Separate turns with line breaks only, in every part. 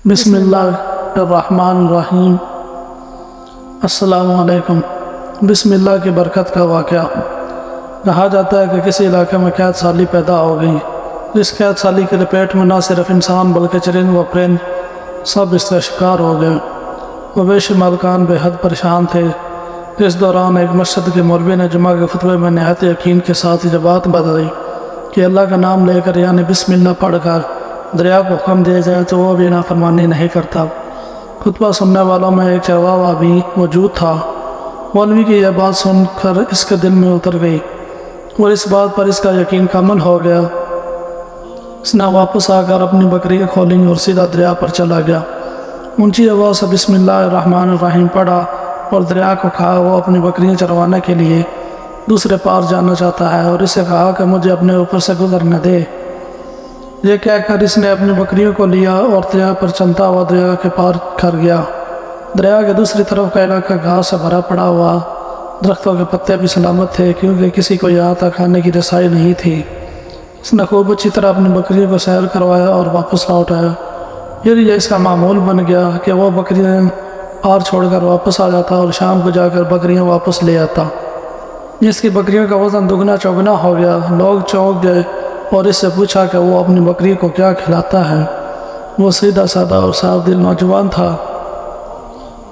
بسم اللہ الرحمن الرحیم۔ السلام علیکم۔ بسم اللہ کی برکت کا واقعہ۔ کہا جاتا ہے کہ کسی علاقے میں قحط سالی پیدا ہو گئی، جس قحط سالی کے لپیٹ میں نہ صرف انسان بلکہ چرند و پرند سب اس کا شکار ہو گئے۔ مویشی مالکان بے حد پریشان تھے۔ اس دوران ایک مسجد کے مولوی نے جمعہ کے خطبے میں نہایت یقین کے ساتھ یہ بات بتائی کہ اللہ کا نام لے کر یعنی بسم اللہ پڑھ کر دریا کو حکم دیا جائے تو وہ بھی نافرمانی نہیں کرتا۔ خطبہ سننے والوں میں ایک چرواہا بھی موجود تھا۔ مولوی کی یہ بات سن کر اس کے دل میں اتر گئی اور اس بات پر اس کا یقین کامل ہو گیا۔ اس نے واپس آ کر اپنی بکری کھولی اور سیدھا دریا پر چلا گیا۔ اونچی آواز سے بسم اللہ الرحمن الرحیم پڑھا اور دریا کو کہا وہ اپنی بکریاں چروانے کے لیے دوسرے پار جانا چاہتا ہے اور اسے کہا کہ مجھے اپنے اوپر سے گزرنے دے۔ یہ کہہ کر اس نے اپنی بکریوں کو لیا اور دریا پر چلتا ہوا دریا کے پار کر گیا۔ دریا کے دوسری طرف کا علاقہ گھاس سے بھرا پڑا ہوا، درختوں کے پتے بھی سلامت تھے کیونکہ کسی کو یہاں تک آنے کی رسائی نہیں تھی۔ اس نے خوب اچھی طرح اپنی بکریوں کو سیر کروایا اور واپس لوٹ آیا۔ یہ اس کا معمول بن گیا کہ وہ بکریاں پار چھوڑ کر واپس آ جاتا اور شام کو جا کر بکریاں واپس لے آتا۔ جس کی بکریوں کا وزن دگنا چوگنا ہو گیا۔ لوگ چونک گئے اور اس سے پوچھا کہ وہ اپنی بکری کو کیا کھلاتا ہے۔ وہ سیدھا سادہ اور صاف دل نوجوان تھا۔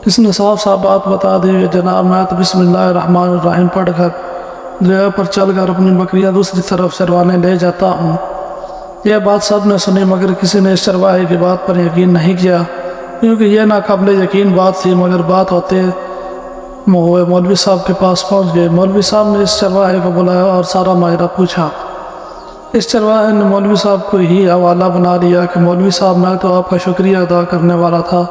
اس نے صاف صاف بات بتا دی کہ جناب میں تو بسم اللہ الرحمن الرحیم پڑھ کر دریا پر چل کر اپنی بکریاں دوسری طرف چروانے لے جاتا ہوں۔ یہ بات سب نے سنی مگر کسی نے اس چرواہے کی بات پر یقین نہیں کیا کیونکہ یہ ناقابل یقین بات تھی، مگر بات ہوتے ہوئے مولوی صاحب کے پاس پہنچ گئے۔ مولوی صاحب نے اس چرواہے کو بلایا اور سارا ماجرا پوچھا۔ اس چرواہے نے مولوی صاحب کو ہی حوالہ بنا لیا کہ مولوی صاحب میں تو آپ کا شکریہ ادا کرنے والا تھا۔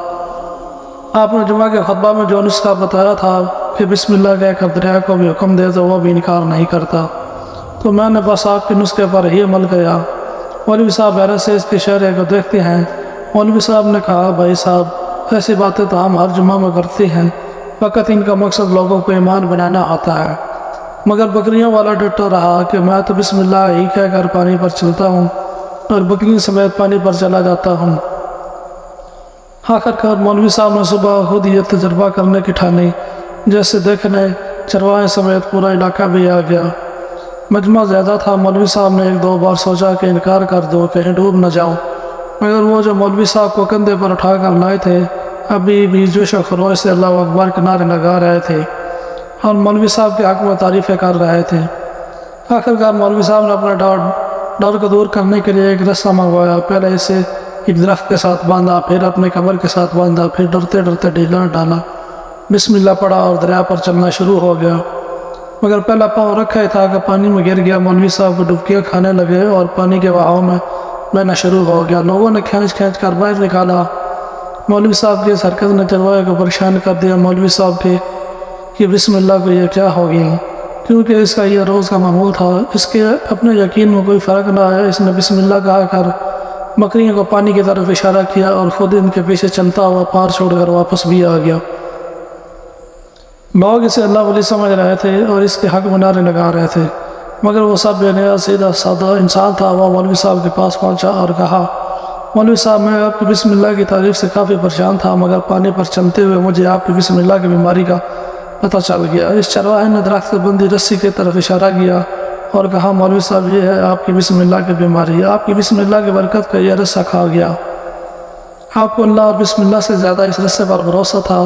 آپ نے جمعہ کے خطبہ میں جو نسخہ بتایا تھا کہ بسم اللہ کہہ کر دریا کو بھی حکم دے تو وہ بھی انکار نہیں کرتا، تو میں نے بس آپ کے نسخے پر ہی عمل کیا۔ مولوی صاحب حیرت سے اس کے چہرے کو دیکھتے ہیں۔ مولوی صاحب نے کہا بھائی صاحب ایسی باتیں تو ہم ہر جمعہ میں کرتے ہیں، فقط ان کا مقصد لوگوں کو ایمان بنانا آتا ہے۔ مگر بکریوں والا ڈٹا رہا کہ میں تو بسم اللہ ہی کہہ کر پانی پر چلتا ہوں اور بکریوں سمیت پانی پر چلا جاتا ہوں۔ آخر مولوی صاحب نے صبح خود یہ تجربہ کرنے کی ٹھانی، جیسے دیکھنے چرواہے سمیت پورا علاقہ بھی آ گیا۔ مجمع زیادہ تھا۔ مولوی صاحب نے ایک دو بار سوچا کہ انکار کر دو کہیں ڈوب نہ جاؤں، مگر وہ جو مولوی صاحب کو کندھے پر اٹھا کر لائے تھے ابھی بھی جوش و خروش سے اللہ اکبر کے نعرے لگا رہے تھے اور مولوی صاحب کے حق میں تعریفیں کر رہے تھے۔ آخرکار مولوی صاحب نے اپنے ڈر کو دور کرنے کے لیے ایک رسہ منگوایا۔ پہلے اسے ایک درخت کے ساتھ باندھا، پھر اپنے کمر کے ساتھ باندھا، پھر ڈرتے ڈرتے ڈھیلا ڈالا، بسم اللہ پڑھا اور دریا پر چلنا شروع ہو گیا۔ مگر پہلا پاؤں رکھا ہی تھا کہ پانی میں گر گیا۔ مولوی صاحب کو ڈبکیاں کھانے لگے اور پانی کے بہاؤ میں بہنا شروع ہو گیا۔ لوگوں نے کھینچ کر باہر نکالا۔ مولوی صاحب کی اس حرکت نے چرواہے کو پریشان کر دیا۔ مولوی صاحب کے کہ بسم اللہ کو یہ کیا ہو گیا، کیونکہ اس کا یہ روز کا معمول تھا۔ اس کے اپنے یقین میں کوئی فرق نہ آیا۔ اس نے بسم اللہ کہا کر بکریوں کو پانی کی طرف اشارہ کیا اور خود ان کے پیچھے چلتا ہوا پار چھوڑ کر واپس بھی آ گیا۔ لوگ اسے اللہ ولی سمجھ رہے تھے اور اس کے حق میں نعرے لگا رہے تھے، مگر وہ سب بے نیاز سیدھا سادہ انسان تھا۔ وہ مولوی صاحب کے پاس پہنچا اور کہا مولوی صاحب میں آپ کی بسم اللہ کی تعریف سے کافی پریشان تھا، مگر پانی پر چلتے ہوئے مجھے آپ کی بسم اللہ کی بیماری کا پتہ چل گیا۔ اس چرواہے نے درخت بندی رسی کی طرف اشارہ کیا اور کہا مولوی صاحب یہ ہے آپ کی بسم اللہ کی بیماری، آپ کی بسم اللہ کی برکت کا یہ رسہ کھا گیا۔ آپ کو اللہ اور بسم اللہ سے زیادہ اس رسے پر بھروسہ تھا،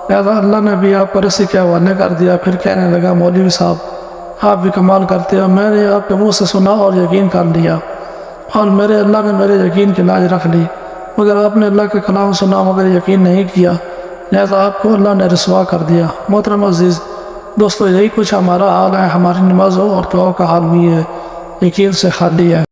لہذا اللہ نے بھی آپ کو رسی کے حوالے کر دیا۔ پھر کہنے لگا مولوی صاحب آپ بھی کمال کرتے ہو، میں نے آپ کے منہ سے سنا اور یقین کر لیا اور میرے اللہ نے میرے یقین کی لاج رکھ لی، مگر آپ نے اللہ کے کلام سنا مگر یقین نہیں کیا، لہذا آپ کو اللہ نے رسوا کر دیا۔ محترم عزیز دوستو، یہی کچھ ہمارا حال ہے۔ ہماری نمازوں اور دعاؤں کا حال بھی ہے، یقین سے خالی ہے۔